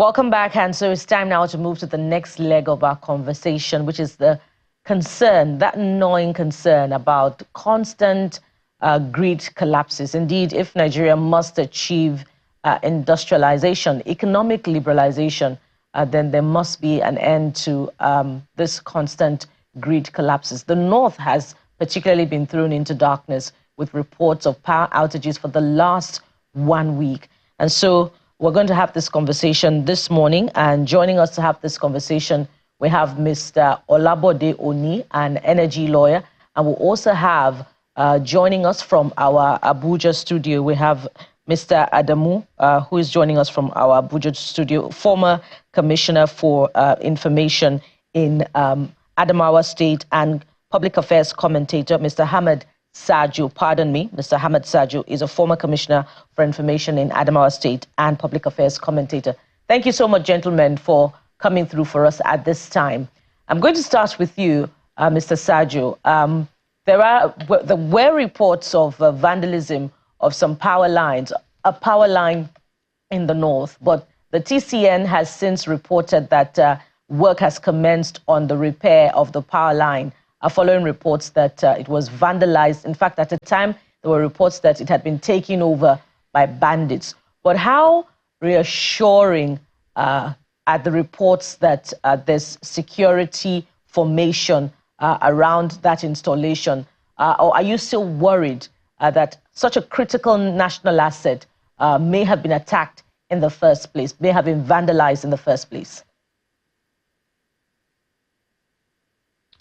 Welcome back, and so it's time now to move to the next leg of our conversation, which is the concern, that gnawing concern about constant grid collapses. Indeed, if Nigeria must achieve industrialization, economic liberalization, then there must be an end to this constant grid collapses. The North has particularly been thrown into darkness with reports of power outages for the last 1 week. And so we're going to have this conversation this morning, and joining us to have this conversation, we have Mr. Olabode Oni, an energy lawyer, and we'll also have, joining us from our Abuja studio, we have Mr. Adamu, who is joining us from our Abuja studio, former Commissioner for Information in Adamawa State and Public Affairs commentator, Mr. Hamad Sajo, pardon me, Mr. Hamad Sajo is a former Commissioner for Information in Adamawa State and Public Affairs commentator. Thank you so much, gentlemen, for coming through for us at this time. I'm going to start with you, Mr. Sajo. There were reports of vandalism of some power lines, a power line in the north, but the TCN has since reported that work has commenced on the repair of the power line, following reports that it was vandalized. In fact, at the time, there were reports that it had been taken over by bandits. But how reassuring are the reports that there's security formation around that installation? Or are you still worried that such a critical national asset may have been attacked in the first place, may have been vandalized in the first place?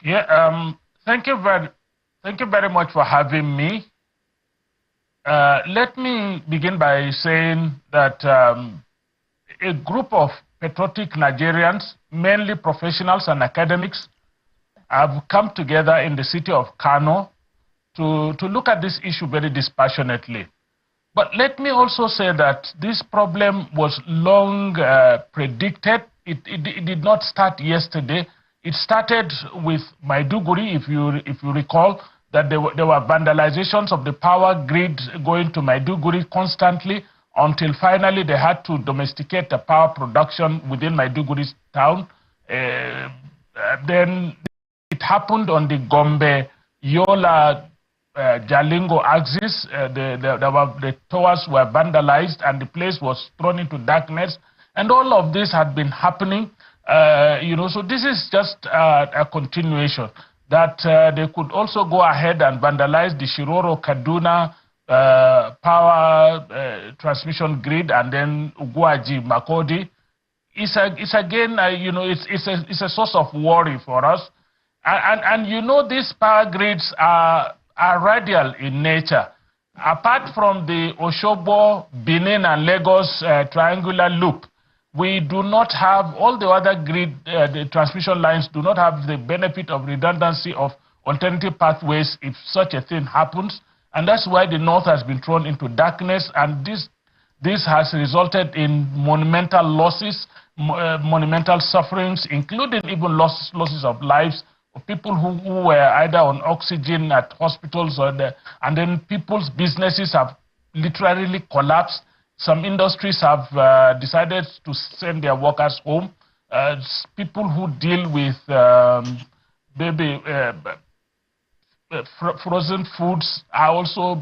Yeah, thank you very much for having me. Let me begin by saying that a group of patriotic Nigerians, mainly professionals and academics, have come together in the city of Kano to look at this issue very dispassionately. But let me also say that this problem was long predicted. It did not start yesterday. It started with Maiduguri, if you recall, that there were vandalizations of the power grid going to Maiduguri constantly until finally they had to domesticate the power production within Maiduguri town. Then it happened on the Gombe-Yola Jalingo axis. The towers were vandalized and the place was thrown into darkness. And all of this had been happening. So this is just a continuation that they could also go ahead and vandalize the Shiroro Kaduna power transmission grid, and then Uguaji Makodi. It's again, it's a source of worry for us. And these power grids are radial in nature. Apart from the Osogbo, Benin, and Lagos triangular loop, we do not have all the other grid, the transmission lines do not have the benefit of redundancy of alternative pathways if such a thing happens. And that's why the North has been thrown into darkness. And this has resulted in monumental losses, monumental sufferings, including even losses of lives of people who were either on oxygen at hospitals, and then people's businesses have literally collapsed. Some industries have decided to send their workers home. People who deal with frozen foods are also,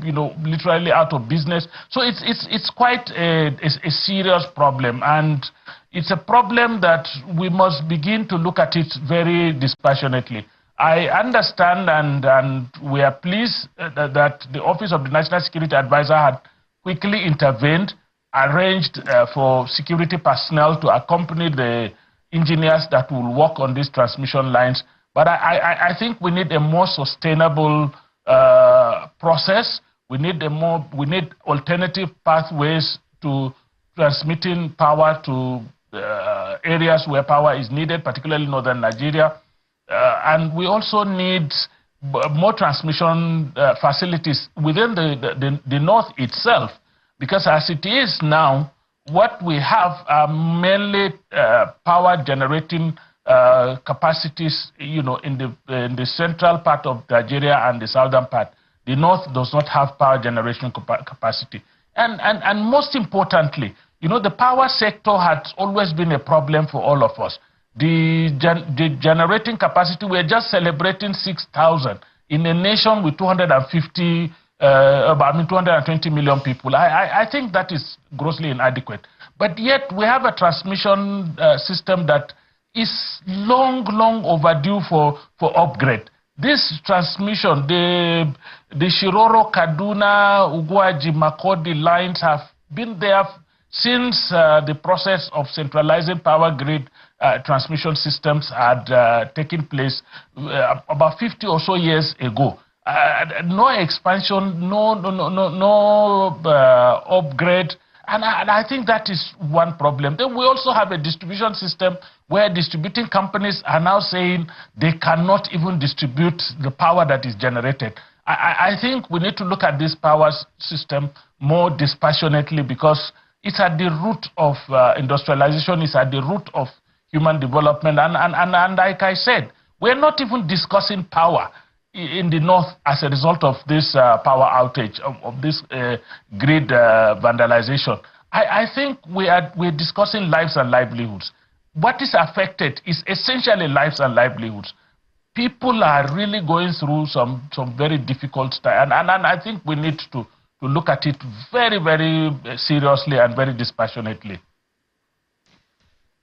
literally out of business. So it's quite a serious problem, and it's a problem that we must begin to look at it very dispassionately. I understand, and we are pleased that the Office of the National Security Advisor had quickly intervened, arranged for security personnel to accompany the engineers that will work on these transmission lines. But I think we need a more sustainable process. We need alternative pathways to transmitting power to areas where power is needed, particularly northern Nigeria. And we also need more transmission facilities within the north itself. Because as it is now, what we have are mainly power generating capacities, in the central part of Nigeria and the southern part. The north does not have power generation capacity. And most importantly, You know, the power sector has always been a problem for all of us. The generating capacity, we're just celebrating 6,000 in a nation with 220 million people. I think that is grossly inadequate. But yet we have a transmission system that is long overdue for upgrade. This transmission, the Shiroro, Kaduna, Ugwaji, Makodi lines have been there since the process of centralizing power grid transmission systems had taken place about 50 or so years ago. No expansion, no upgrade. And I think that is one problem. Then we also have a distribution system where distributing companies are now saying they cannot even distribute the power that is generated. I think we need to look at this power system more dispassionately, because it's at the root of industrialization, it's at the root of human development. And like I said, we're not even discussing power in the north as a result of this power outage, of this grid vandalization. I think we're discussing lives and livelihoods. What is affected is essentially lives and livelihoods. People are really going through some very difficult time, and I think we need to look at it very seriously and very dispassionately.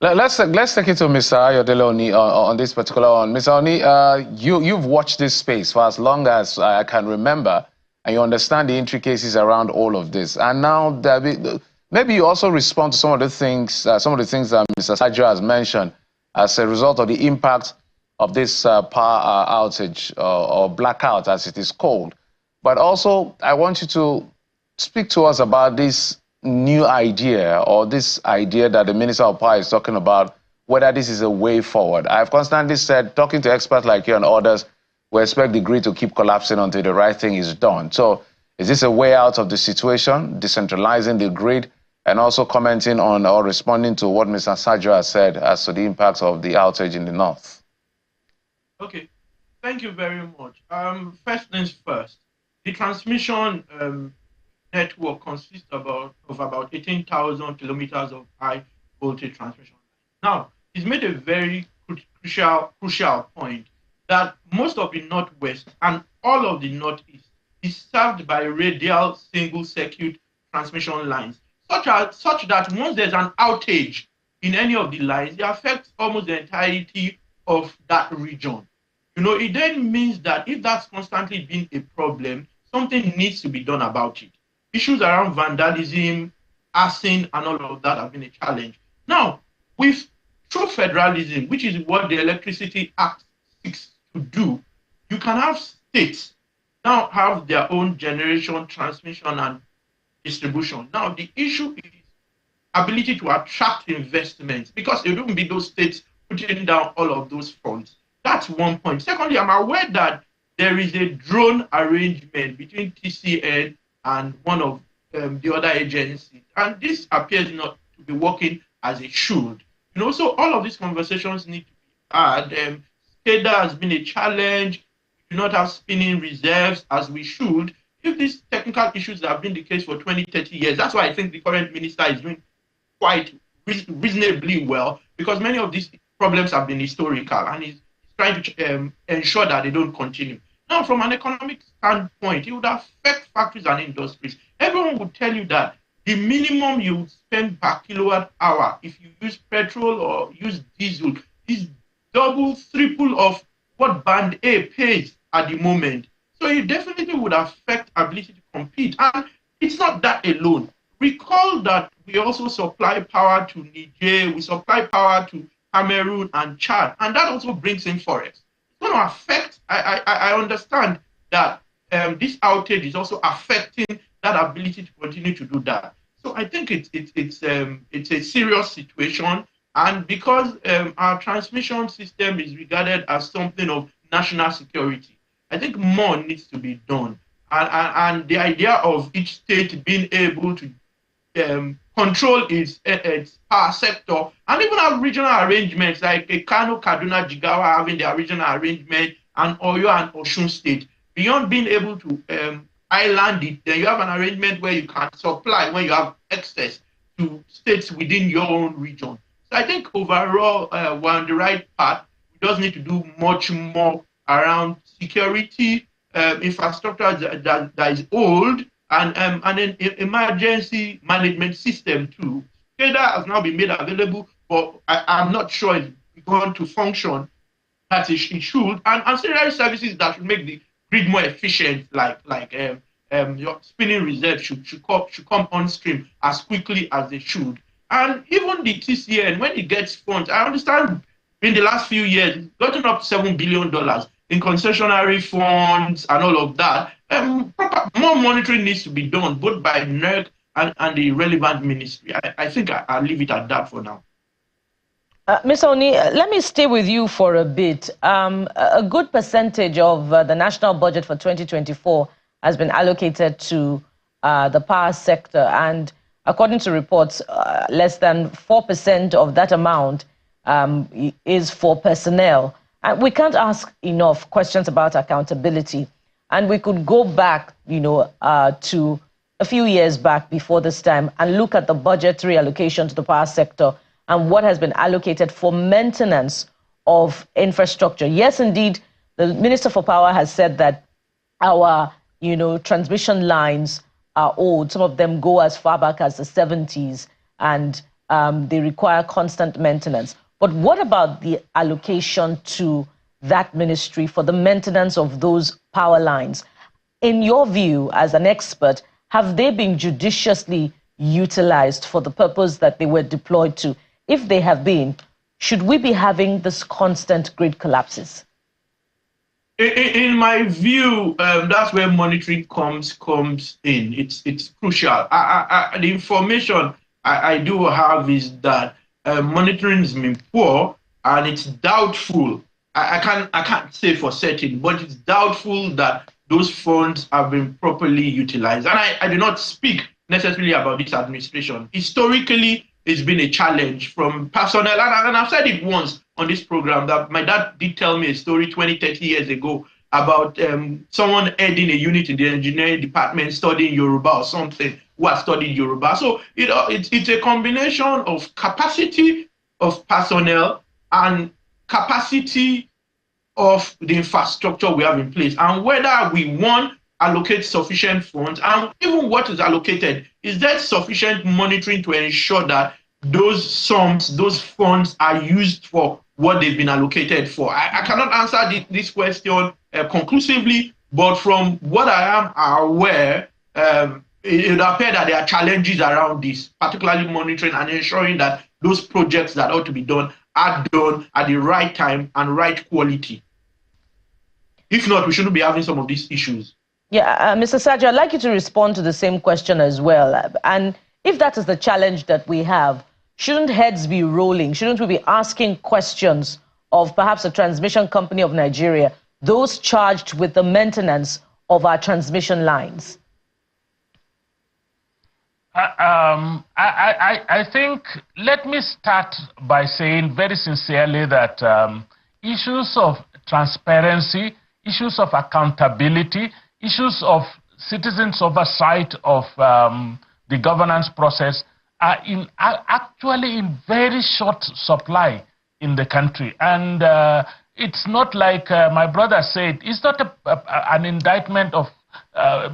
Let's take it to Mr. Ayodele Oni on this particular one. Mr. Oni, you've watched this space for as long as I can remember, and you understand the intricacies around all of this. And now, maybe you also respond to some of the things that Mr. Sajo has mentioned as a result of the impact of this power outage or blackout, as it is called. But also, I want you to speak to us about this new idea, or this idea that the Minister of Power is talking about, whether this is a way forward. I've constantly said, talking to experts like you and others, we expect the grid to keep collapsing until the right thing is done. So is this a way out of the situation, decentralizing the grid, and also commenting on or responding to what Mr. Sajo has said as to the impacts of the outage in the north? Okay, thank you very much. First things first, the transmission network consists of about 18,000 kilometers of high voltage transmission. Now, it's made a very crucial point that most of the northwest and all of the northeast is served by radial single circuit transmission lines, such that once there's an outage in any of the lines, it affects almost the entirety of that region. You know, it then means that if that's constantly been a problem, something needs to be done about it. Issues around vandalism, arson, and all of that have been a challenge. Now, with true federalism, which is what the Electricity Act seeks to do, you can have states now have their own generation, transmission, and distribution. Now, the issue is ability to attract investments, because it wouldn't be those states putting down all of those funds. That's one point. Secondly, I'm aware that there is a drone arrangement between TCN and one of the other agencies, and this appears not to be working as it should. You know, so all of these conversations need to be had. SCADA has been a challenge. We do not have spinning reserves as we should. If these technical issues have been the case for 20, 30 years, that's why I think the current minister is doing quite reasonably well, because many of these problems have been historical, and he's trying to ensure that they don't continue. Now, from an economic standpoint, it would affect factories and industries. Everyone would tell you that the minimum you would spend per kilowatt hour if you use petrol or use diesel is double, triple of what Band A pays at the moment. So it definitely would affect ability to compete. And it's not that alone. Recall that we also supply power to Niger, we supply power to Cameroon and Chad, and that also brings in forex. It's going to affect, I understand that this outage is also affecting that ability to continue to do that. So I think it's a serious situation, and because our transmission system is regarded as something of national security, I think more needs to be done. And the idea of each state being able to control its power sector, and even have regional arrangements like Kano, Kaduna, Jigawa having their regional arrangement, and Oyo and Osun State. Beyond being able to island it, then you have an arrangement where you can supply when you have excess. to states within your own region. So I think overall, we're on the right path. We just need to do much more around security, infrastructure that is old, and an emergency management system too. SCADA has now been made available, but I'm not sure it's going to function as it should. And ancillary services that should make the grid more efficient, like your spinning reserve should come on stream as quickly as they should. And even the TCN, when it gets funds, I understand in the last few years, it's gotten up to $7 billion in concessionary funds and all of that. More monitoring needs to be done, both by NERC and the relevant ministry. I think I'll leave it at that for now. Ms. Oni, let me stay with you for a bit. A good percentage of the national budget for 2024 has been allocated to the power sector, and according to reports, less than 4% of that amount is for personnel. And we can't ask enough questions about accountability. And we could go back, to a few years back before this time and look at the budgetary allocation to the power sector and what has been allocated for maintenance of infrastructure. Yes, indeed, the Minister for Power has said that our, transmission lines are old. Some of them go as far back as the 70s, and they require constant maintenance. But what about the allocation to that ministry for the maintenance of those power lines? In your view, as an expert, have they been judiciously utilized for the purpose that they were deployed to? If they have been, should we be having this constant grid collapses? In my view, that's where monitoring comes in. It's crucial. The information I do have is that monitoring has been poor, and it's doubtful. I can't say for certain, but it's doubtful that those funds have been properly utilized. And I do not speak necessarily about this administration. Historically, it's been a challenge from personnel, and I've said it once on this program that my dad did tell me a story 20, 30 years ago about someone heading a unit in the engineering department studying Yoruba or something, who has studied Yoruba. So it's a combination of capacity of personnel and capacity of the infrastructure we have in place, and whether we allocate sufficient funds, and even what is allocated, is there sufficient monitoring to ensure that those funds are used for what they've been allocated for? I cannot answer this question conclusively, but from what I am aware, it would appear that there are challenges around this, particularly monitoring and ensuring that those projects that ought to be done are done at the right time and right quality. If not, we shouldn't be having some of these issues. Yeah, Mr. Sajo, I'd like you to respond to the same question as well. And if that is the challenge that we have, shouldn't heads be rolling? Shouldn't we be asking questions of perhaps a transmission company of Nigeria, those charged with the maintenance of our transmission lines? I think, let me start by saying very sincerely that issues of transparency, issues of accountability, issues of citizens' oversight of the governance process are actually in very short supply in the country. And it's not like my brother said, it's not an indictment of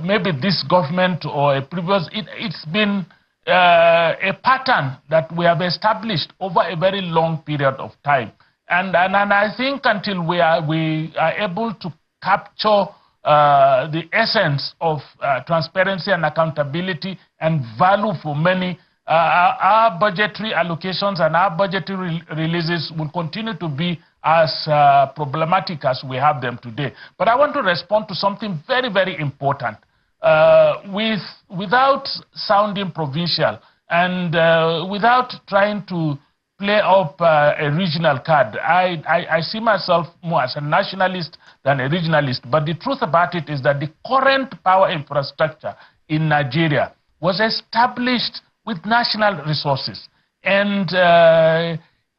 maybe this government or a previous. It's been a pattern that we have established over a very long period of time. And I think until we are able to capture the essence of transparency and accountability and value for many, our budgetary allocations and our budgetary releases will continue to be as problematic as we have them today. But I want to respond to something very, very important. Without sounding provincial and without trying to play up a regional card, I see myself more as a nationalist than a regionalist. But the truth about it is that the current power infrastructure in Nigeria was established with national resources. And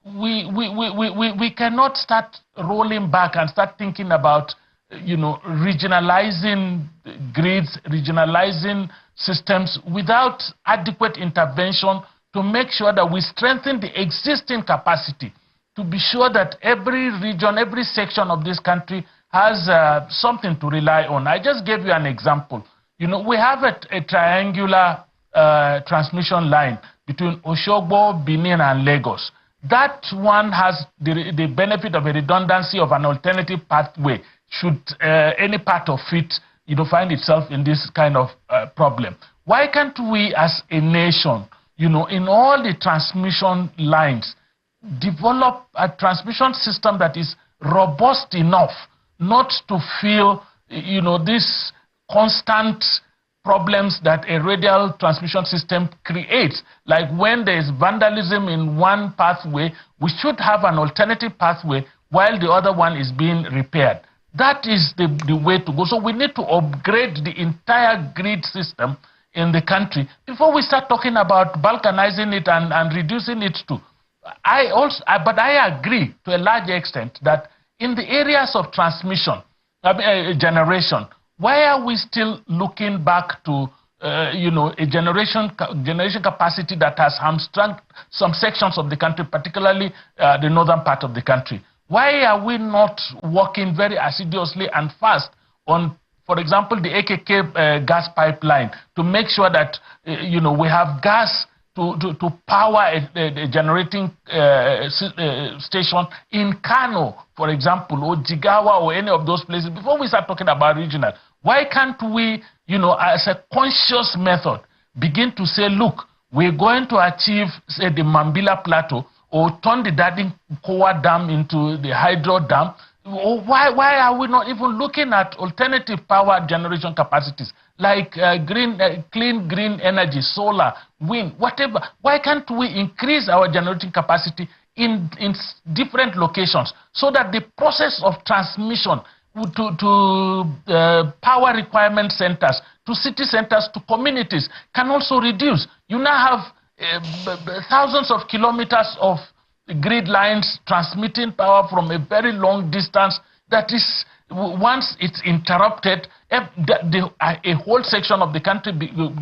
we cannot start rolling back and start thinking about, regionalizing grids, regionalizing systems without adequate intervention to make sure that we strengthen the existing capacity to be sure that every region, every section of this country has something to rely on. I just gave you an example. You know, we have a triangular transmission line between Oshogbo, Benin, and Lagos. That one has the benefit of a redundancy of an alternative pathway should any part of it, you know, find itself in this kind of problem. Why can't we as a nation, you know, in all the transmission lines, develop a transmission system that is robust enough not to feel, you know, this constant problems that a radial transmission system creates. Like when there is vandalism in one pathway, we should have an alternative pathway while the other one is being repaired. That is the way to go. So we need to upgrade the entire grid system in the country before we start talking about balkanizing it and reducing it to. But I agree to a large extent that in the areas of transmission, generation, why are we still looking back to you know, a generation capacity that has hamstrung some sections of the country, particularly the northern part of the country? Why are we not working very assiduously and fast on, for example, the AKK gas pipeline to make sure that you know, we have gas to power a generating station in Kano, for example, or Jigawa, or any of those places, before we start talking about regional? Why can't we, you know, as a conscious method, begin to say, look, we're going to achieve, say, the Mambila Plateau, or turn the Dadin Kowa Dam into the hydro dam? Or why are we not even looking at alternative power generation capacities like clean green energy, solar, wind, whatever? Why can't we increase our generating capacity in different locations so that the process of transmission to power requirement centers, to city centers, to communities can also reduce? You now have thousands of kilometers of grid lines transmitting power from a very long distance that is, once it's interrupted, a whole section of the country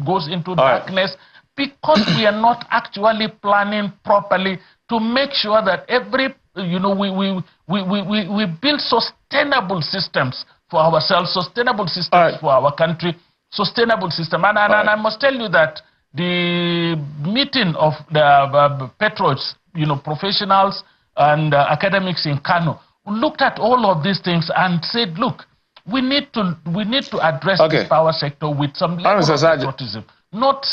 goes into darkness, because we are not actually planning properly to make sure that every, you know, we build sustainable systems for ourselves, sustainable systems for our country, sustainable system. And I must tell you that the meeting of the Petros, you know, professionals and academics in Kano looked at all of these things and said, look, we need to address the power sector with some level of patriotism, not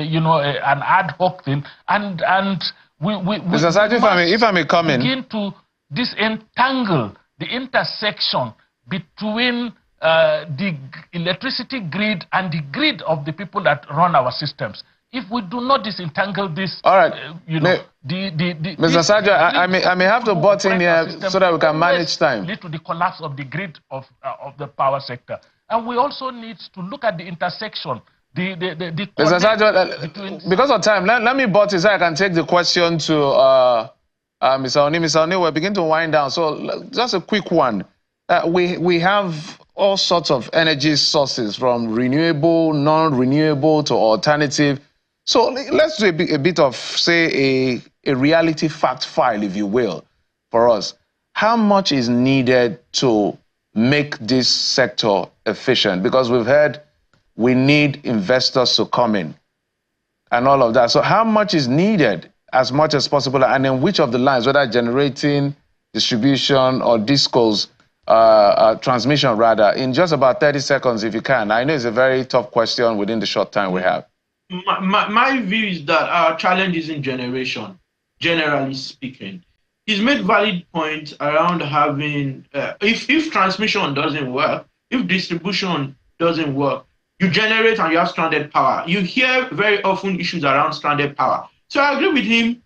you know, an ad hoc thing. And we Mr. Saji, if I may come in, begin to disentangle the intersection between the electricity grid and the grid of the people that run our systems. If we do not disentangle this, you know, Mr. Sajo, I may have to butt in here so that we can manage time. Lead to the collapse of the grid of the power sector, and we also need to look at the intersection. Mr. Sajo, because of time, let me butt in so I can take the question to Mr. Oni. Mr. Oni, we're beginning to wind down. So just a quick one. We have all sorts of energy sources, from renewable, non-renewable to alternative. So let's do a bit of, say, a reality fact file, if you will, for us. How much is needed to make this sector efficient? Because we've heard we need investors to come in and all of that. So how much is needed, as much as possible, and then which of the lines, whether generating, distribution, or discos, transmission rather, in just about 30 seconds, if you can? I know it's a very tough question within the short time we have. My view is that our challenge is in generation, generally speaking. He's made valid points around having, if transmission doesn't work, if distribution doesn't work, you generate and you have stranded power. You hear very often issues around stranded power. So I agree with him.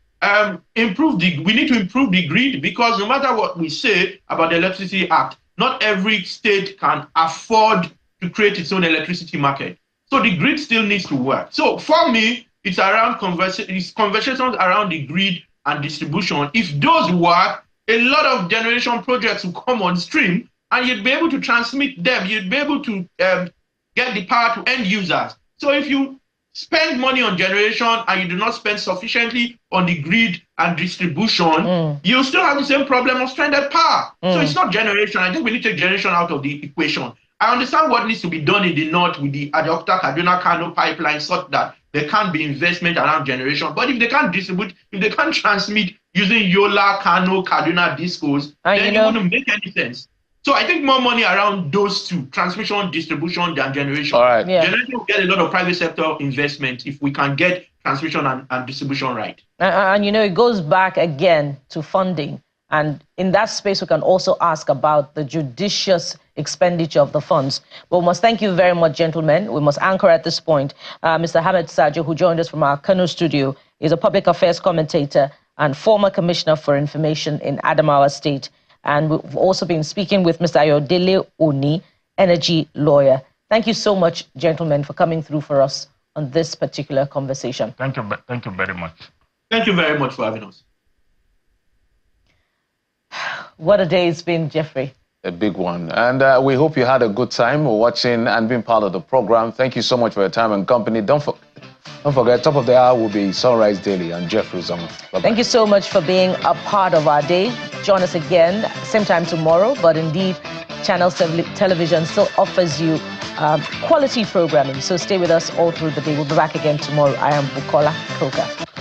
We need to improve the grid, because no matter what we say about the Electricity Act, not every state can afford to create its own electricity market. So the grid still needs to work. So for me, it's around conversations around the grid and distribution. If those work, a lot of generation projects will come on stream, and you'd be able to transmit them. You'd be able to get the power to end users. So if you spend money on generation and you do not spend sufficiently on the grid and distribution, you still have the same problem of stranded power. So it's not generation. I think we need to take generation out of the equation. I understand what needs to be done in the north with the Adokta Kaduna Kano pipeline such that there can't be investment around generation. But if they can't distribute, if they can't transmit using Yola, Kano, Kaduna, Discos, then it wouldn't make any sense. So I think more money around those two, transmission, distribution, than generation. All right. Generation will get a lot of private sector investment if we can get transmission and distribution right. And it goes back again to funding. And in that space, we can also ask about the judicious expenditure of the funds. But we must thank you very much, gentlemen. We must anchor at this point. Mr. Hamid Sajo, who joined us from our Kano studio, is a public affairs commentator and former commissioner for information in Adamawa State. And we've also been speaking with Mr. Ayodele Oni, energy lawyer. Thank you so much, gentlemen, for coming through for us on this particular conversation. Thank you very much. Thank you very much for having us. What a day it's been, Jeffrey. A big one. And we hope you had a good time watching and being part of the program. Thank you so much for your time and company. Don't forget, top of the hour will be Sunrise Daily and Jeffrey Zong. Thank you so much for being a part of our day. Join us again, same time tomorrow. But indeed, Channels Television still offers you quality programming. So stay with us all through the day. We'll be back again tomorrow. I am Bukola Koka.